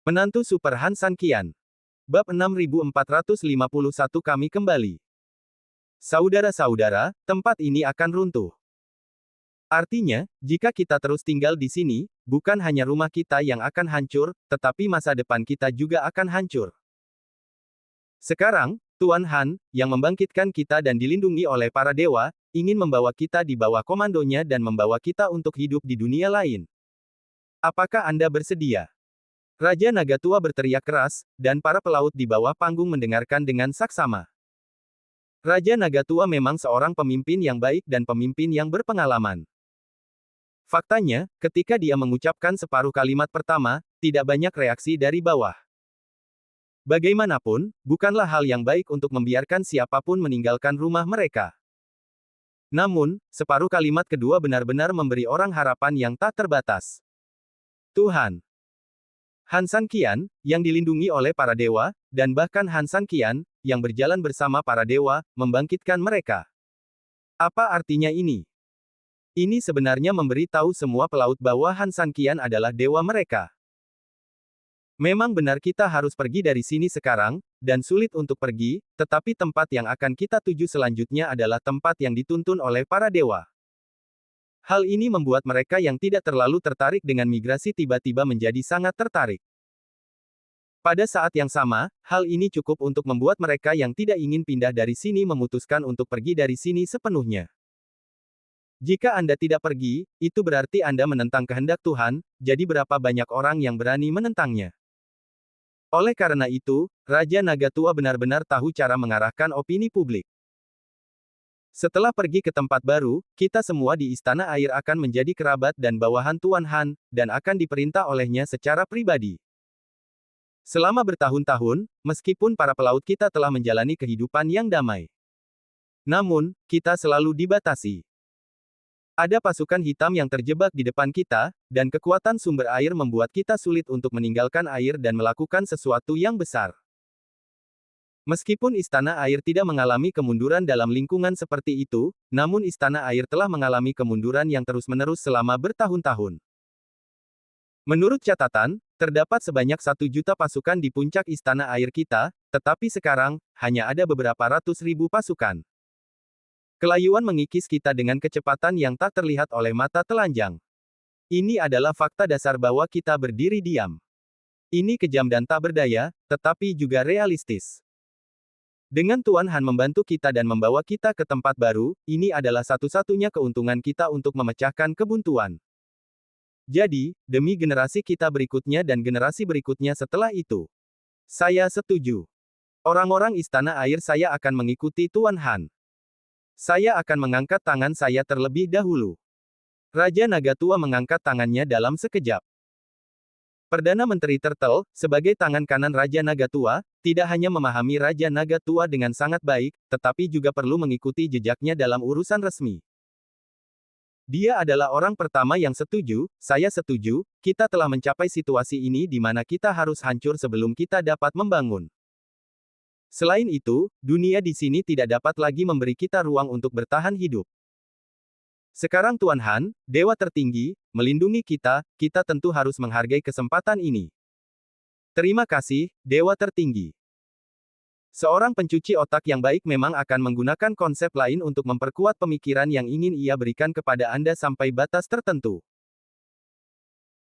Menantu Super Han San Qian. Bab 6451 kami kembali. Saudara-saudara, tempat ini akan runtuh. Artinya, jika kita terus tinggal di sini, bukan hanya rumah kita yang akan hancur, tetapi masa depan kita juga akan hancur. Sekarang, Tuan Han, yang membangkitkan kita dan dilindungi oleh para dewa, ingin membawa kita di bawah komandonya dan membawa kita untuk hidup di dunia lain. Apakah Anda bersedia? Raja Naga Tua berteriak keras, dan para pelaut di bawah panggung mendengarkan dengan saksama. Raja Naga Tua memang seorang pemimpin yang baik dan pemimpin yang berpengalaman. Faktanya, ketika dia mengucapkan separuh kalimat pertama, tidak banyak reaksi dari bawah. Bagaimanapun, bukanlah hal yang baik untuk membiarkan siapapun meninggalkan rumah mereka. Namun, separuh kalimat kedua benar-benar memberi orang harapan yang tak terbatas. Tuhan Han San Qian, yang dilindungi oleh para dewa, dan bahkan Han San Qian, yang berjalan bersama para dewa, membangkitkan mereka. Apa artinya ini? Ini sebenarnya memberi tahu semua pelaut bahwa Han San Qian adalah dewa mereka. Memang benar kita harus pergi dari sini sekarang, dan sulit untuk pergi, tetapi tempat yang akan kita tuju selanjutnya adalah tempat yang dituntun oleh para dewa. Hal ini membuat mereka yang tidak terlalu tertarik dengan migrasi tiba-tiba menjadi sangat tertarik. Pada saat yang sama, hal ini cukup untuk membuat mereka yang tidak ingin pindah dari sini memutuskan untuk pergi dari sini sepenuhnya. Jika Anda tidak pergi, itu berarti Anda menentang kehendak Tuhan, jadi berapa banyak orang yang berani menentangnya? Oleh karena itu, Raja Naga Tua benar-benar tahu cara mengarahkan opini publik. Setelah pergi ke tempat baru, kita semua di Istana Air akan menjadi kerabat dan bawahan Tuan Han, dan akan diperintah olehnya secara pribadi. Selama bertahun-tahun, meskipun para pelaut kita telah menjalani kehidupan yang damai. Namun, kita selalu dibatasi. Ada pasukan hitam yang terjebak di depan kita, dan kekuatan sumber air membuat kita sulit untuk meninggalkan air dan melakukan sesuatu yang besar. Meskipun Istana Air tidak mengalami kemunduran dalam lingkungan seperti itu, namun Istana Air telah mengalami kemunduran yang terus-menerus selama bertahun-tahun. Menurut catatan, terdapat sebanyak 1 juta pasukan di puncak Istana Air kita, tetapi sekarang, hanya ada beberapa ratus ribu pasukan. Kelayuan mengikis kita dengan kecepatan yang tak terlihat oleh mata telanjang. Ini adalah fakta dasar bahwa kita berdiri diam. Ini kejam dan tak berdaya, tetapi juga realistis. Dengan Tuan Han membantu kita dan membawa kita ke tempat baru, ini adalah satu-satunya keuntungan kita untuk memecahkan kebuntuan. Jadi, demi generasi kita berikutnya dan generasi berikutnya setelah itu. Saya setuju. Orang-orang Istana Air saya akan mengikuti Tuan Han. Saya akan mengangkat tangan saya terlebih dahulu. Raja Naga Tua mengangkat tangannya dalam sekejap. Perdana Menteri Turtle, sebagai tangan kanan Raja Naga Tua, tidak hanya memahami Raja Naga Tua dengan sangat baik, tetapi juga perlu mengikuti jejaknya dalam urusan resmi. Dia adalah orang pertama yang setuju, saya setuju, kita telah mencapai situasi ini di mana kita harus hancur sebelum kita dapat membangun. Selain itu, dunia di sini tidak dapat lagi memberi kita ruang untuk bertahan hidup. Sekarang Tuan Han, Dewa Tertinggi, melindungi kita, kita tentu harus menghargai kesempatan ini. Terima kasih, Dewa Tertinggi. Seorang pencuci otak yang baik memang akan menggunakan konsep lain untuk memperkuat pemikiran yang ingin ia berikan kepada Anda sampai batas tertentu.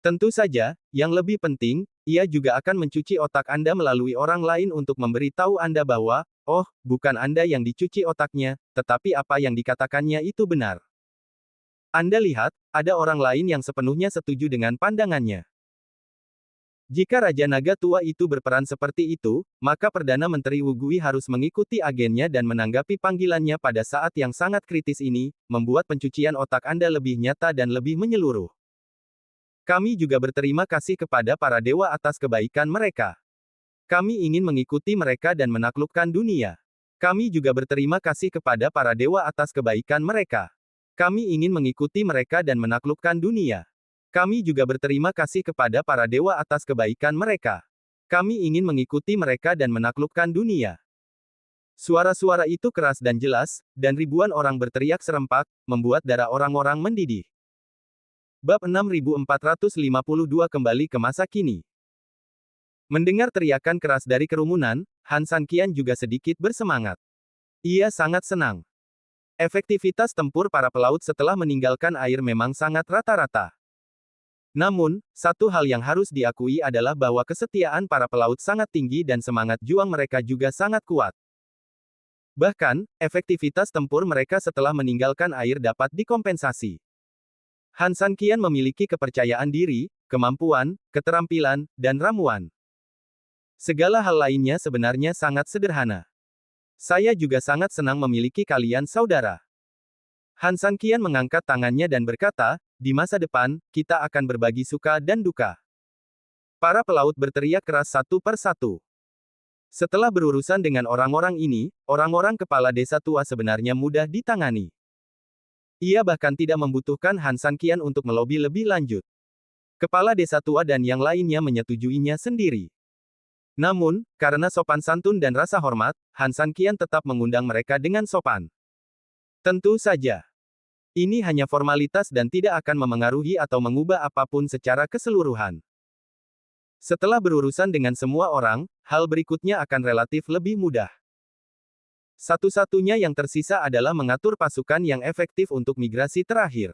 Tentu saja, yang lebih penting, ia juga akan mencuci otak Anda melalui orang lain untuk memberitahu Anda bahwa, oh, bukan Anda yang dicuci otaknya, tetapi apa yang dikatakannya itu benar. Anda lihat, ada orang lain yang sepenuhnya setuju dengan pandangannya. Jika Raja Naga Tua itu berperan seperti itu, maka Perdana Menteri Wu Gui harus mengikuti agennya dan menanggapi panggilannya pada saat yang sangat kritis ini, membuat pencucian otak Anda lebih nyata dan lebih menyeluruh. Kami juga berterima kasih kepada para dewa atas kebaikan mereka. Kami ingin mengikuti mereka dan menaklukkan dunia. Kami juga berterima kasih kepada para dewa atas kebaikan mereka. Kami ingin mengikuti mereka dan menaklukkan dunia. Kami juga berterima kasih kepada para dewa atas kebaikan mereka. Kami ingin mengikuti mereka dan menaklukkan dunia. Suara-suara itu keras dan jelas, dan ribuan orang berteriak serempak, membuat darah orang-orang mendidih. Bab 6452 kembali ke masa kini. Mendengar teriakan keras dari kerumunan, Han Sanqian juga sedikit bersemangat. Ia sangat senang. Efektivitas tempur para pelaut setelah meninggalkan air memang sangat rata-rata. Namun, satu hal yang harus diakui adalah bahwa kesetiaan para pelaut sangat tinggi dan semangat juang mereka juga sangat kuat. Bahkan, efektivitas tempur mereka setelah meninggalkan air dapat dikompensasi. Han Sanqian memiliki kepercayaan diri, kemampuan, keterampilan, dan ramuan. Segala hal lainnya sebenarnya sangat sederhana. Saya juga sangat senang memiliki kalian saudara. Han Sanqian mengangkat tangannya dan berkata, di masa depan, kita akan berbagi suka dan duka. Para pelaut berteriak keras satu per satu. Setelah berurusan dengan orang-orang ini, orang-orang kepala desa tua sebenarnya mudah ditangani. Ia bahkan tidak membutuhkan Han Sanqian untuk melobi lebih lanjut. Kepala desa tua dan yang lainnya menyetujuinya sendiri. Namun, karena sopan santun dan rasa hormat, Han Sanqian tetap mengundang mereka dengan sopan. Tentu saja. Ini hanya formalitas dan tidak akan memengaruhi atau mengubah apapun secara keseluruhan. Setelah berurusan dengan semua orang, hal berikutnya akan relatif lebih mudah. Satu-satunya yang tersisa adalah mengatur pasukan yang efektif untuk migrasi terakhir.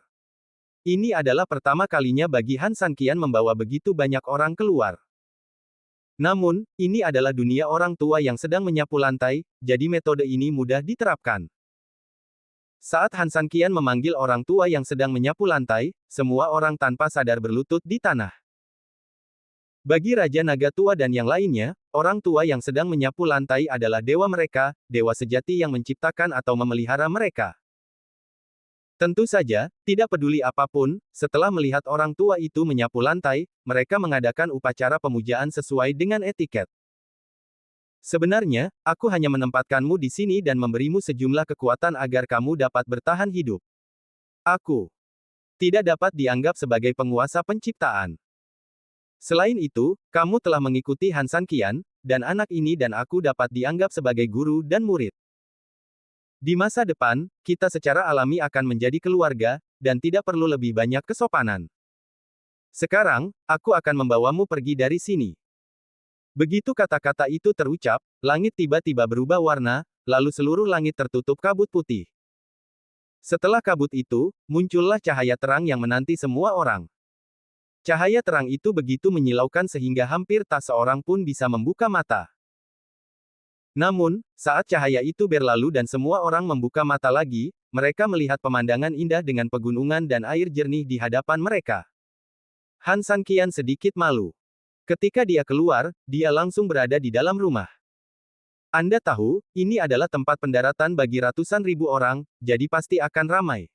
Ini adalah pertama kalinya bagi Han Sanqian membawa begitu banyak orang keluar. Namun, ini adalah dunia orang tua yang sedang menyapu lantai, jadi metode ini mudah diterapkan. Saat Han Sanqian memanggil orang tua yang sedang menyapu lantai, semua orang tanpa sadar berlutut di tanah. Bagi Raja Naga Tua dan yang lainnya, orang tua yang sedang menyapu lantai adalah dewa mereka, dewa sejati yang menciptakan atau memelihara mereka. Tentu saja, tidak peduli apapun, setelah melihat orang tua itu menyapu lantai, mereka mengadakan upacara pemujaan sesuai dengan etiket. Sebenarnya, aku hanya menempatkanmu di sini dan memberimu sejumlah kekuatan agar kamu dapat bertahan hidup. Aku tidak dapat dianggap sebagai penguasa penciptaan. Selain itu, kamu telah mengikuti Han Sanqian, dan anak ini dan aku dapat dianggap sebagai guru dan murid. Di masa depan, kita secara alami akan menjadi keluarga, dan tidak perlu lebih banyak kesopanan. Sekarang, aku akan membawamu pergi dari sini. Begitu kata-kata itu terucap, langit tiba-tiba berubah warna, lalu seluruh langit tertutup kabut putih. Setelah kabut itu, muncullah cahaya terang yang menanti semua orang. Cahaya terang itu begitu menyilaukan sehingga hampir tak seorang pun bisa membuka mata. Namun, saat cahaya itu berlalu dan semua orang membuka mata lagi, mereka melihat pemandangan indah dengan pegunungan dan air jernih di hadapan mereka. Han Sanqian sedikit malu. Ketika dia keluar, dia langsung berada di dalam rumah. Anda tahu, ini adalah tempat pendaratan bagi ratusan ribu orang, jadi pasti akan ramai.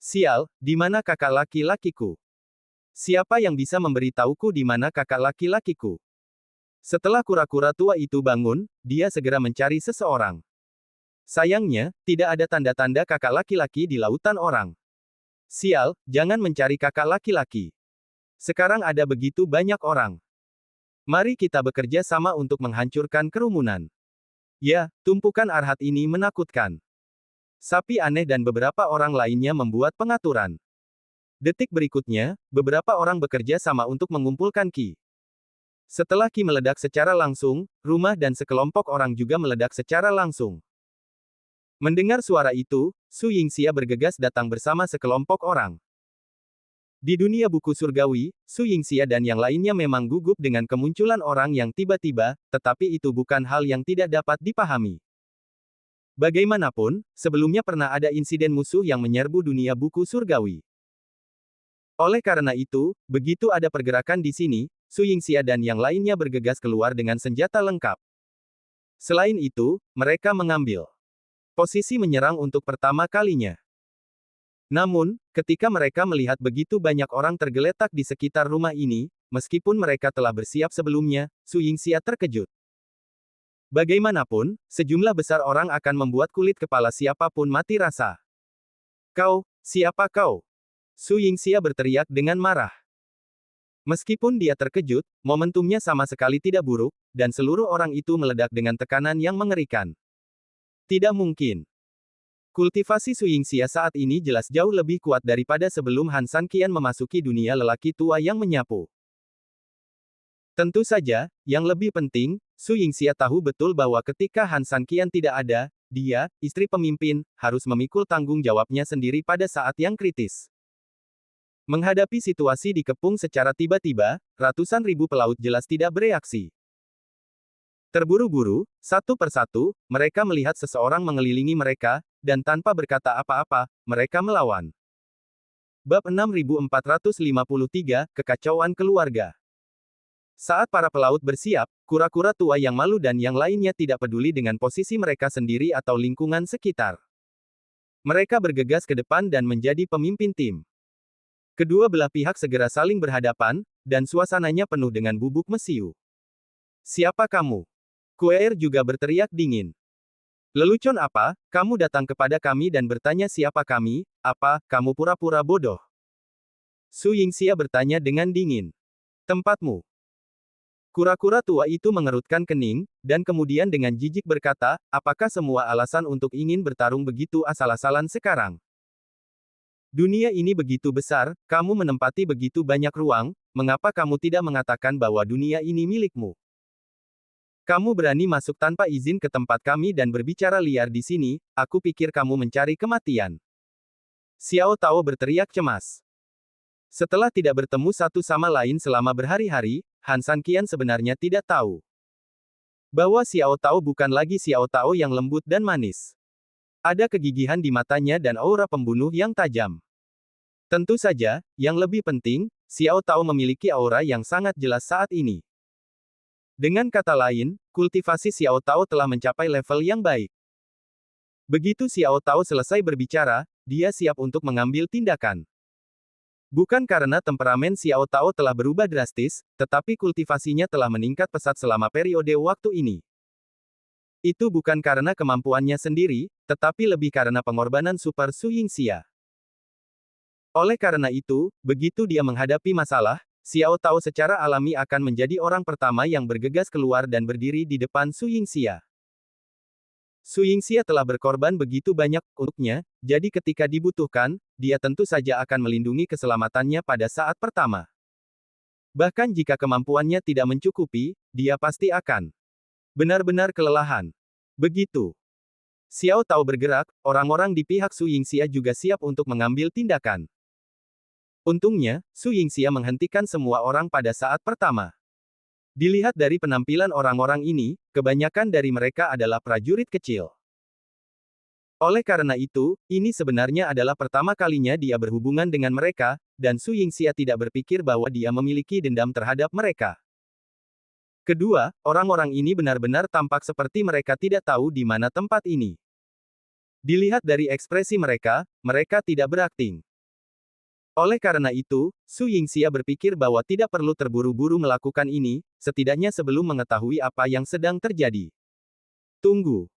Sial, di mana kakak laki-lakiku? Siapa yang bisa memberitahuku di mana kakak laki-lakiku? Setelah kura-kura tua itu bangun, dia segera mencari seseorang. Sayangnya, tidak ada tanda-tanda kakak laki-laki di lautan orang. Sial, jangan mencari kakak laki-laki. Sekarang ada begitu banyak orang. Mari kita bekerja sama untuk menghancurkan kerumunan. Ya, tumpukan arhat ini menakutkan. Sapi aneh dan beberapa orang lainnya membuat pengaturan. Detik berikutnya, beberapa orang bekerja sama untuk mengumpulkan Qi. Setelah Qi meledak secara langsung, rumah dan sekelompok orang juga meledak secara langsung. Mendengar suara itu, Su Yingxia bergegas datang bersama sekelompok orang. Di dunia buku surgawi, Su Yingxia dan yang lainnya memang gugup dengan kemunculan orang yang tiba-tiba, tetapi itu bukan hal yang tidak dapat dipahami. Bagaimanapun, sebelumnya pernah ada insiden musuh yang menyerbu dunia buku surgawi. Oleh karena itu, begitu ada pergerakan di sini, Su Yingxia dan yang lainnya bergegas keluar dengan senjata lengkap. Selain itu, mereka mengambil posisi menyerang untuk pertama kalinya. Namun, ketika mereka melihat begitu banyak orang tergeletak di sekitar rumah ini, meskipun mereka telah bersiap sebelumnya, Su Yingxia terkejut. Bagaimanapun, sejumlah besar orang akan membuat kulit kepala siapapun mati rasa. Kau, siapa kau? Su Yingxia berteriak dengan marah. Meskipun dia terkejut, momentumnya sama sekali tidak buruk, dan seluruh orang itu meledak dengan tekanan yang mengerikan. Tidak mungkin. Kultivasi Su Yingxia saat ini jelas jauh lebih kuat daripada sebelum Han Sanqian memasuki dunia lelaki tua yang menyapu. Tentu saja, yang lebih penting, Su Yingxia tahu betul bahwa ketika Han Sanqian tidak ada, dia, istri pemimpin, harus memikul tanggung jawabnya sendiri pada saat yang kritis. Menghadapi situasi dikepung secara tiba-tiba, ratusan ribu pelaut jelas tidak bereaksi. Terburu-buru, satu persatu, mereka melihat seseorang mengelilingi mereka, dan tanpa berkata apa-apa, mereka melawan. Bab 6453, Kekacauan Keluarga. Saat para pelaut bersiap, kura-kura tua yang malu dan yang lainnya tidak peduli dengan posisi mereka sendiri atau lingkungan sekitar. Mereka bergegas ke depan dan menjadi pemimpin tim. Kedua belah pihak segera saling berhadapan, dan suasananya penuh dengan bubuk mesiu. Siapa kamu? Kueir juga berteriak dingin. Lelucon apa, kamu datang kepada kami dan bertanya siapa kami, apa, kamu pura-pura bodoh? Su Yingxia bertanya dengan dingin. Tempatmu. Kura-kura tua itu mengerutkan kening, dan kemudian dengan jijik berkata, apakah semua alasan untuk ingin bertarung begitu asal-asalan sekarang? Dunia ini begitu besar, kamu menempati begitu banyak ruang, mengapa kamu tidak mengatakan bahwa dunia ini milikmu? Kamu berani masuk tanpa izin ke tempat kami dan berbicara liar di sini, aku pikir kamu mencari kematian. Xiao Tao berteriak cemas. Setelah tidak bertemu satu sama lain selama berhari-hari, Han Sanqian sebenarnya tidak tahu bahwa Xiao Tao bukan lagi Xiao Tao yang lembut dan manis. Ada kegigihan di matanya dan aura pembunuh yang tajam. Tentu saja, yang lebih penting, Xiao Tao memiliki aura yang sangat jelas saat ini. Dengan kata lain, kultivasi Xiao Tao telah mencapai level yang baik. Begitu Xiao Tao selesai berbicara, dia siap untuk mengambil tindakan. Bukan karena temperamen Xiao Tao telah berubah drastis, tetapi kultivasinya telah meningkat pesat selama periode waktu ini. Itu bukan karena kemampuannya sendiri, tetapi lebih karena pengorbanan super Su Yingxia. Oleh karena itu, begitu dia menghadapi masalah, Xiao Tao secara alami akan menjadi orang pertama yang bergegas keluar dan berdiri di depan Su Yingxia. Su Yingxia telah berkorban begitu banyak untuknya, jadi ketika dibutuhkan, dia tentu saja akan melindungi keselamatannya pada saat pertama. Bahkan jika kemampuannya tidak mencukupi, dia pasti akan benar-benar kelelahan. Begitu Xiao Tao bergerak, orang-orang di pihak Su Yingxia juga siap untuk mengambil tindakan. Untungnya, Su Yingxia menghentikan semua orang pada saat pertama. Dilihat dari penampilan orang-orang ini, kebanyakan dari mereka adalah prajurit kecil. Oleh karena itu, ini sebenarnya adalah pertama kalinya dia berhubungan dengan mereka, dan Su Yingxia tidak berpikir bahwa dia memiliki dendam terhadap mereka. Kedua, orang-orang ini benar-benar tampak seperti mereka tidak tahu di mana tempat ini. Dilihat dari ekspresi mereka, mereka tidak berakting. Oleh karena itu, Su Yingxia berpikir bahwa tidak perlu terburu-buru melakukan ini, setidaknya sebelum mengetahui apa yang sedang terjadi. Tunggu.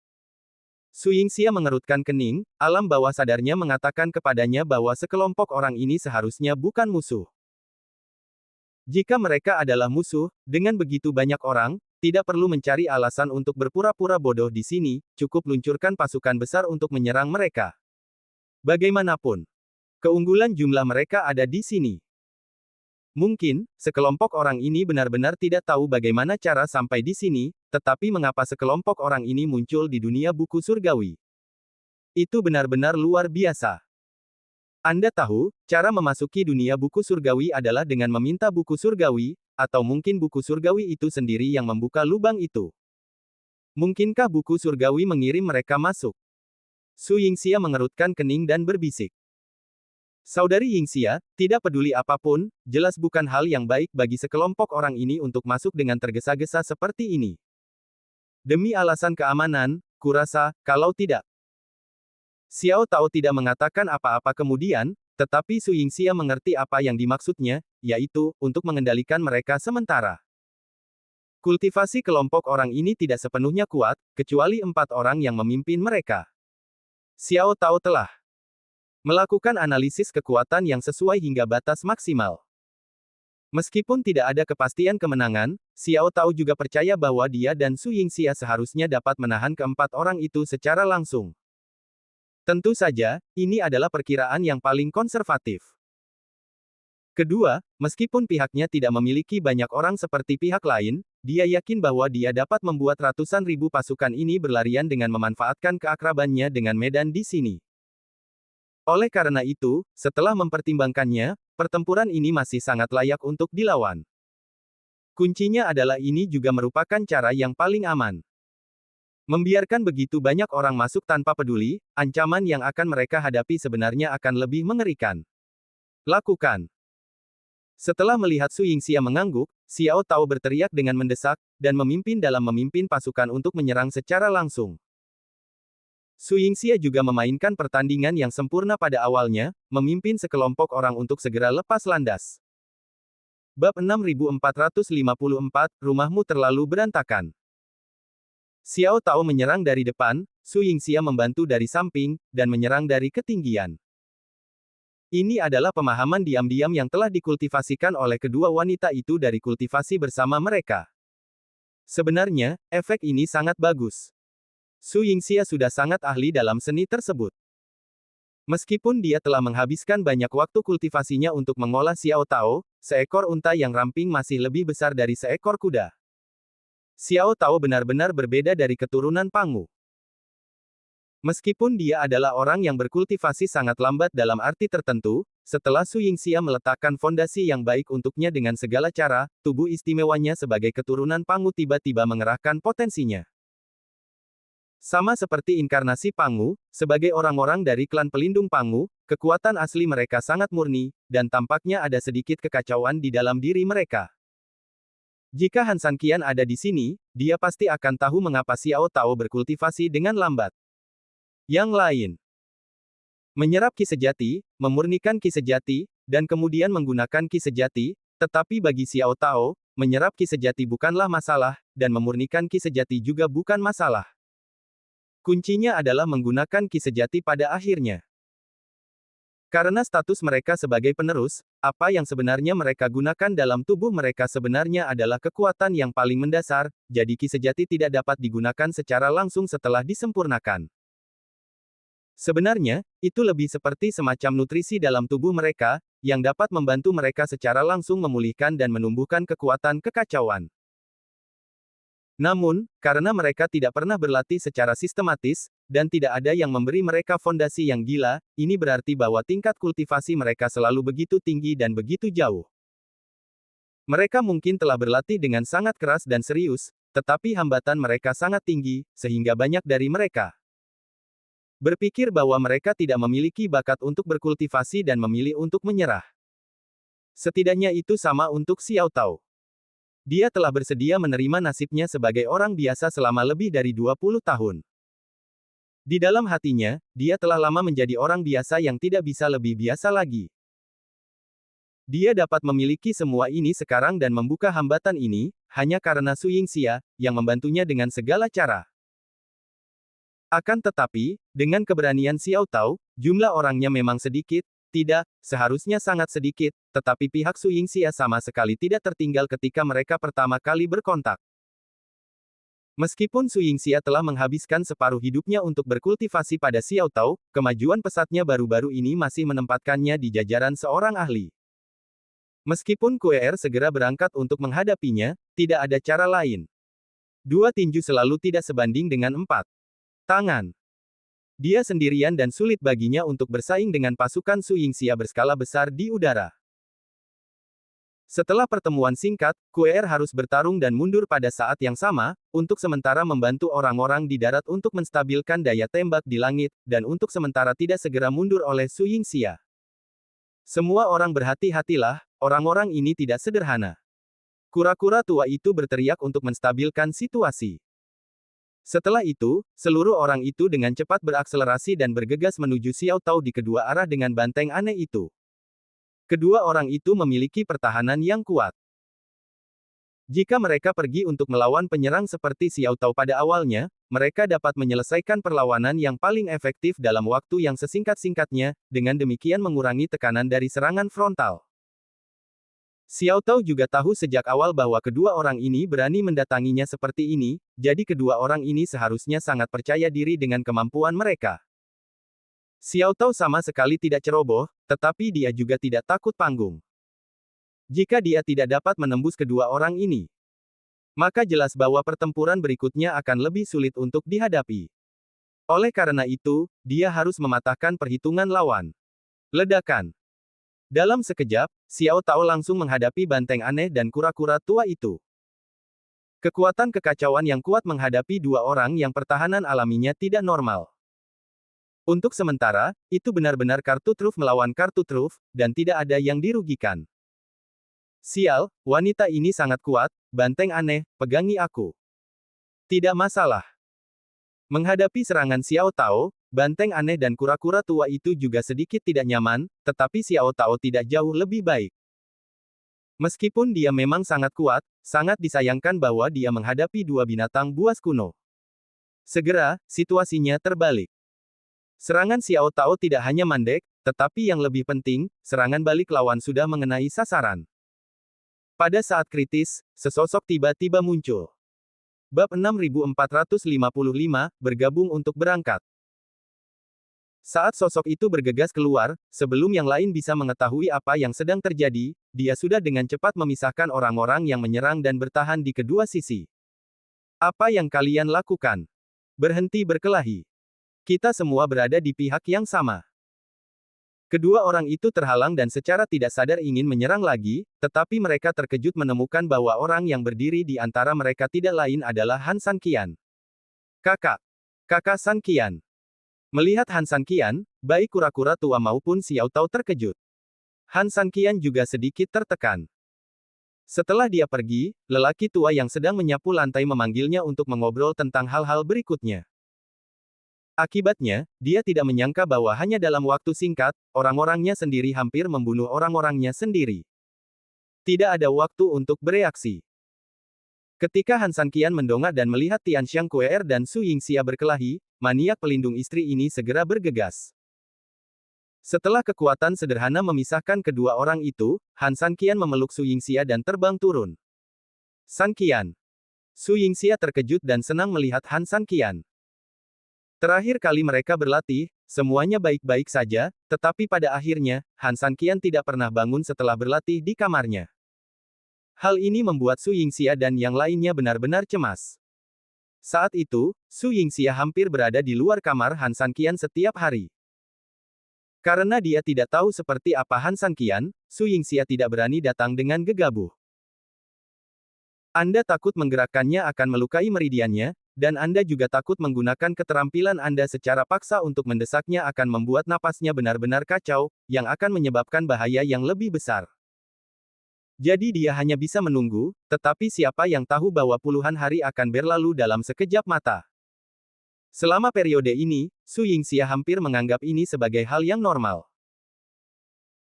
Su Yingxia mengerutkan kening, alam bawah sadarnya mengatakan kepadanya bahwa sekelompok orang ini seharusnya bukan musuh. Jika mereka adalah musuh, dengan begitu banyak orang, tidak perlu mencari alasan untuk berpura-pura bodoh di sini, cukup luncurkan pasukan besar untuk menyerang mereka. Bagaimanapun, keunggulan jumlah mereka ada di sini. Mungkin, sekelompok orang ini benar-benar tidak tahu bagaimana cara sampai di sini, tetapi mengapa sekelompok orang ini muncul di dunia buku surgawi. Itu benar-benar luar biasa. Anda tahu, cara memasuki dunia buku surgawi adalah dengan meminta buku surgawi, atau mungkin buku surgawi itu sendiri yang membuka lubang itu. Mungkinkah buku surgawi mengirim mereka masuk? Su Yingxia mengerutkan kening dan berbisik. Saudari Yingxia, tidak peduli apapun, jelas bukan hal yang baik bagi sekelompok orang ini untuk masuk dengan tergesa-gesa seperti ini. Demi alasan keamanan, kurasa, kalau tidak. Xiao Tao tidak mengatakan apa-apa kemudian, tetapi Su Yingxia mengerti apa yang dimaksudnya, yaitu, untuk mengendalikan mereka sementara. Kultivasi kelompok orang ini tidak sepenuhnya kuat, kecuali 4 orang yang memimpin mereka. Xiao Tao telah melakukan analisis kekuatan yang sesuai hingga batas maksimal. Meskipun tidak ada kepastian kemenangan, Xiao Tao juga percaya bahwa dia dan Su Yingxia seharusnya dapat menahan keempat orang itu secara langsung. Tentu saja, ini adalah perkiraan yang paling konservatif. Kedua, meskipun pihaknya tidak memiliki banyak orang seperti pihak lain, dia yakin bahwa dia dapat membuat ratusan ribu pasukan ini berlarian dengan memanfaatkan keakrabannya dengan medan di sini. Oleh karena itu, setelah mempertimbangkannya, pertempuran ini masih sangat layak untuk dilawan. Kuncinya adalah ini juga merupakan cara yang paling aman. Membiarkan begitu banyak orang masuk tanpa peduli, ancaman yang akan mereka hadapi sebenarnya akan lebih mengerikan. Lakukan. Setelah melihat Su Yingxia mengangguk, Xiao Tao berteriak dengan mendesak, dan memimpin pasukan untuk menyerang secara langsung. Su Yingxia juga memainkan pertandingan yang sempurna pada awalnya, memimpin sekelompok orang untuk segera lepas landas. Bab 6454, Rumahmu Terlalu Berantakan. Xiao Tao menyerang dari depan, Su Yingxia membantu dari samping, dan menyerang dari ketinggian. Ini adalah pemahaman diam-diam yang telah dikultivasikan oleh kedua wanita itu dari kultivasi bersama mereka. Sebenarnya, efek ini sangat bagus. Su Yingxia sudah sangat ahli dalam seni tersebut. Meskipun dia telah menghabiskan banyak waktu kultivasinya untuk mengolah Xiao Tao, seekor unta yang ramping masih lebih besar dari seekor kuda. Xiao Tao benar-benar berbeda dari keturunan Pangu. Meskipun dia adalah orang yang berkultivasi sangat lambat dalam arti tertentu, setelah Su Yingxia meletakkan fondasi yang baik untuknya dengan segala cara, tubuh istimewanya sebagai keturunan Pangu tiba-tiba mengerahkan potensinya. Sama seperti inkarnasi Pangu, sebagai orang-orang dari klan pelindung Pangu, kekuatan asli mereka sangat murni, dan tampaknya ada sedikit kekacauan di dalam diri mereka. Jika Han Sanqian ada di sini, dia pasti akan tahu mengapa Xiao Tao berkultivasi dengan lambat. Yang lain. Menyerap ki sejati, memurnikan ki sejati, dan kemudian menggunakan ki sejati, tetapi bagi Xiao Tao, menyerap ki sejati bukanlah masalah, dan memurnikan ki sejati juga bukan masalah. Kuncinya adalah menggunakan ki sejati pada akhirnya. Karena status mereka sebagai penerus, apa yang sebenarnya mereka gunakan dalam tubuh mereka sebenarnya adalah kekuatan yang paling mendasar, jadi ki sejati tidak dapat digunakan secara langsung setelah disempurnakan. Sebenarnya, itu lebih seperti semacam nutrisi dalam tubuh mereka, yang dapat membantu mereka secara langsung memulihkan dan menumbuhkan kekuatan kekacauan. Namun, karena mereka tidak pernah berlatih secara sistematis, dan tidak ada yang memberi mereka fondasi yang gila, ini berarti bahwa tingkat kultivasi mereka selalu begitu tinggi dan begitu jauh. Mereka mungkin telah berlatih dengan sangat keras dan serius, tetapi hambatan mereka sangat tinggi, sehingga banyak dari mereka berpikir bahwa mereka tidak memiliki bakat untuk berkultivasi dan memilih untuk menyerah. Setidaknya itu sama untuk Xiao Tao. Dia telah bersedia menerima nasibnya sebagai orang biasa selama lebih dari 20 tahun. Di dalam hatinya, dia telah lama menjadi orang biasa yang tidak bisa lebih biasa lagi. Dia dapat memiliki semua ini sekarang dan membuka hambatan ini, hanya karena Su Yingxia, yang membantunya dengan segala cara. Akan tetapi, dengan keberanian Xiao Tao, jumlah orangnya memang sedikit, tidak, seharusnya sangat sedikit, tetapi pihak Su Yingxia sama sekali tidak tertinggal ketika mereka pertama kali berkontak. Meskipun Su Yingxia telah menghabiskan separuh hidupnya untuk berkultivasi pada Xiao Tao, kemajuan pesatnya baru-baru ini masih menempatkannya di jajaran seorang ahli. Meskipun Kuer segera berangkat untuk menghadapinya, tidak ada cara lain. 2 tinju selalu tidak sebanding dengan 4 tangan. Dia sendirian dan sulit baginya untuk bersaing dengan pasukan Su Yingxia berskala besar di udara. Setelah pertemuan singkat, Kuer harus bertarung dan mundur pada saat yang sama, untuk sementara membantu orang-orang di darat untuk menstabilkan daya tembak di langit, dan untuk sementara tidak segera mundur oleh Su Yingxia. Semua orang berhati-hatilah, orang-orang ini tidak sederhana. Kura-kura tua itu berteriak untuk menstabilkan situasi. Setelah itu, seluruh orang itu dengan cepat berakselerasi dan bergegas menuju Xiao Tao di kedua arah dengan banteng aneh itu. Kedua orang itu memiliki pertahanan yang kuat. Jika mereka pergi untuk melawan penyerang seperti Xiao Tao pada awalnya, mereka dapat menyelesaikan perlawanan yang paling efektif dalam waktu yang sesingkat-singkatnya, dengan demikian mengurangi tekanan dari serangan frontal. Xiao Tao juga tahu sejak awal bahwa kedua orang ini berani mendatanginya seperti ini, jadi kedua orang ini seharusnya sangat percaya diri dengan kemampuan mereka. Xiao Tao sama sekali tidak ceroboh, tetapi dia juga tidak takut panggung. Jika dia tidak dapat menembus kedua orang ini, maka jelas bahwa pertempuran berikutnya akan lebih sulit untuk dihadapi. Oleh karena itu, dia harus mematahkan perhitungan lawan. Ledakan. Dalam sekejap, Xiao Tao langsung menghadapi banteng aneh dan kura-kura tua itu. Kekuatan kekacauan yang kuat menghadapi dua orang yang pertahanan alaminya tidak normal. Untuk sementara, itu benar-benar kartu truf melawan kartu truf, dan tidak ada yang dirugikan. Sial, wanita ini sangat kuat, banteng aneh, pegangi aku. Tidak masalah. Menghadapi serangan Xiao Tao, banteng aneh dan kura-kura tua itu juga sedikit tidak nyaman, tetapi Xiao Tao tidak jauh lebih baik. Meskipun dia memang sangat kuat, sangat disayangkan bahwa dia menghadapi dua binatang buas kuno. Segera, situasinya terbalik. Serangan Xiao Tao tidak hanya mandek, tetapi yang lebih penting, serangan balik lawan sudah mengenai sasaran. Pada saat kritis, sesosok tiba-tiba muncul. Bab 6455, bergabung untuk berangkat. Saat sosok itu bergegas keluar, sebelum yang lain bisa mengetahui apa yang sedang terjadi, dia sudah dengan cepat memisahkan orang-orang yang menyerang dan bertahan di kedua sisi. Apa yang kalian lakukan? Berhenti berkelahi. Kita semua berada di pihak yang sama. Kedua orang itu terhalang dan secara tidak sadar ingin menyerang lagi, tetapi mereka terkejut menemukan bahwa orang yang berdiri di antara mereka tidak lain adalah Han San Qian. Kakak. Kakak San Qian. Melihat Han San Qian, baik kura-kura tua maupun Xiao Tao terkejut. Han San Qian juga sedikit tertekan. Setelah dia pergi, lelaki tua yang sedang menyapu lantai memanggilnya untuk mengobrol tentang hal-hal berikutnya. Akibatnya, dia tidak menyangka bahwa hanya dalam waktu singkat, orang-orangnya sendiri hampir membunuh orang-orangnya sendiri. Tidak ada waktu untuk bereaksi. Ketika Han San Qian mendongak dan melihat Tian Xiang Kuer dan Su Yingxia berkelahi, maniak pelindung istri ini segera bergegas. Setelah kekuatan sederhana memisahkan kedua orang itu, Han San Qian memeluk Su Yingxia dan terbang turun. San Qian. Su Yingxia terkejut dan senang melihat Han San Qian. Terakhir kali mereka berlatih, semuanya baik-baik saja, tetapi pada akhirnya, Han San Qian tidak pernah bangun setelah berlatih di kamarnya. Hal ini membuat Su Yingxia dan yang lainnya benar-benar cemas. Saat itu, Su Yingxia hampir berada di luar kamar Han San Qian setiap hari. Karena dia tidak tahu seperti apa Han San Qian, Su Yingxia tidak berani datang dengan gegabah. Anda takut menggerakkannya akan melukai meridiannya, dan Anda juga takut menggunakan keterampilan Anda secara paksa untuk mendesaknya akan membuat napasnya benar-benar kacau, yang akan menyebabkan bahaya yang lebih besar. Jadi dia hanya bisa menunggu, tetapi siapa yang tahu bahwa puluhan hari akan berlalu dalam sekejap mata. Selama periode ini, Su Yingxia hampir menganggap ini sebagai hal yang normal.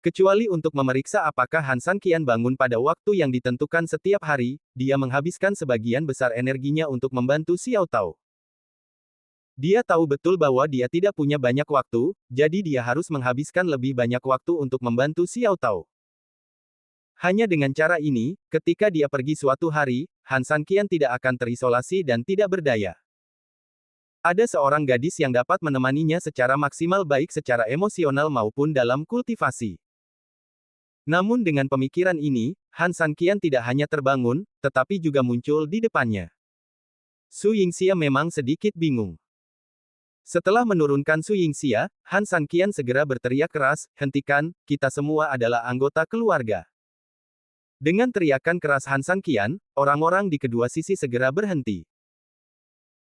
Kecuali untuk memeriksa apakah Han San Qian bangun pada waktu yang ditentukan setiap hari, dia menghabiskan sebagian besar energinya untuk membantu Xiao Tao. Dia tahu betul bahwa dia tidak punya banyak waktu, jadi dia harus menghabiskan lebih banyak waktu untuk membantu Xiao Tao. Hanya dengan cara ini, ketika dia pergi suatu hari, Han San Qian tidak akan terisolasi dan tidak berdaya. Ada seorang gadis yang dapat menemaninya secara maksimal baik secara emosional maupun dalam kultivasi. Namun dengan pemikiran ini, Han San Qian tidak hanya terbangun, tetapi juga muncul di depannya. Su Yingxia memang sedikit bingung. Setelah menurunkan Su Yingxia, Han San Qian segera berteriak keras, "Hentikan, kita semua adalah anggota keluarga." Dengan teriakan keras Han San Qian, orang-orang di kedua sisi segera berhenti.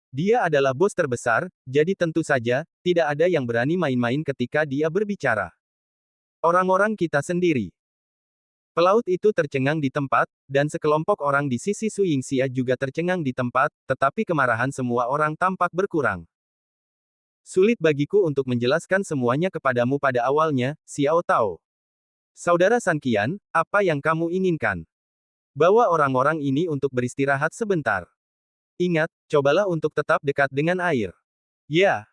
Dia adalah bos terbesar, jadi tentu saja, tidak ada yang berani main-main ketika dia berbicara. Orang-orang kita sendiri. Pelaut itu tercengang di tempat, dan sekelompok orang di sisi Su Yingxia juga tercengang di tempat, tetapi kemarahan semua orang tampak berkurang. Sulit bagiku untuk menjelaskan semuanya kepadamu pada awalnya, Xiao Tao. Saudara San Qian, apa yang kamu inginkan? Bawa orang-orang ini untuk beristirahat sebentar. Ingat, cobalah untuk tetap dekat dengan air. Ya.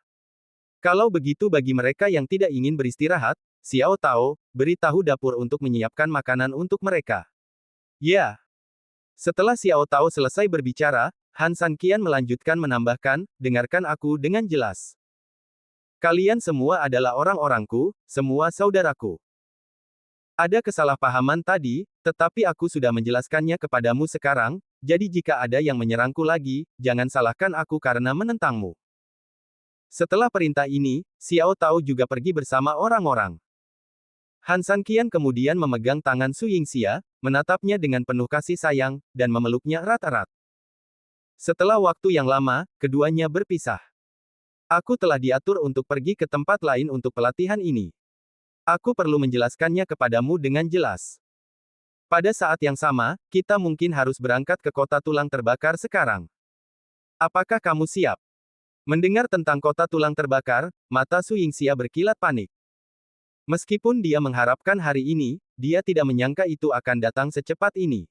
Kalau begitu bagi mereka yang tidak ingin beristirahat, Xiao Tao, beritahu dapur untuk menyiapkan makanan untuk mereka. Ya. Setelah Xiao Tao selesai berbicara, Han San Qian melanjutkan menambahkan, dengarkan aku dengan jelas. Kalian semua adalah orang-orangku, semua saudaraku. Ada kesalahpahaman tadi, Tetapi aku sudah menjelaskannya kepadamu sekarang, jadi jika ada yang menyerangku lagi, jangan salahkan aku karena menentangmu. Setelah perintah ini, Xiao Tao juga pergi bersama orang-orang. Han Sanqian kemudian memegang tangan Su Yingxia, menatapnya dengan penuh kasih sayang, dan memeluknya erat-erat. Setelah waktu yang lama, keduanya berpisah. Aku telah diatur untuk pergi ke tempat lain untuk pelatihan ini. Aku perlu menjelaskannya kepadamu dengan jelas. Pada saat yang sama, kita mungkin harus berangkat ke kota tulang terbakar sekarang. Apakah kamu siap? Mendengar tentang kota tulang terbakar, mata Su Yingxia berkilat panik. Meskipun dia mengharapkan hari ini, dia tidak menyangka itu akan datang secepat ini.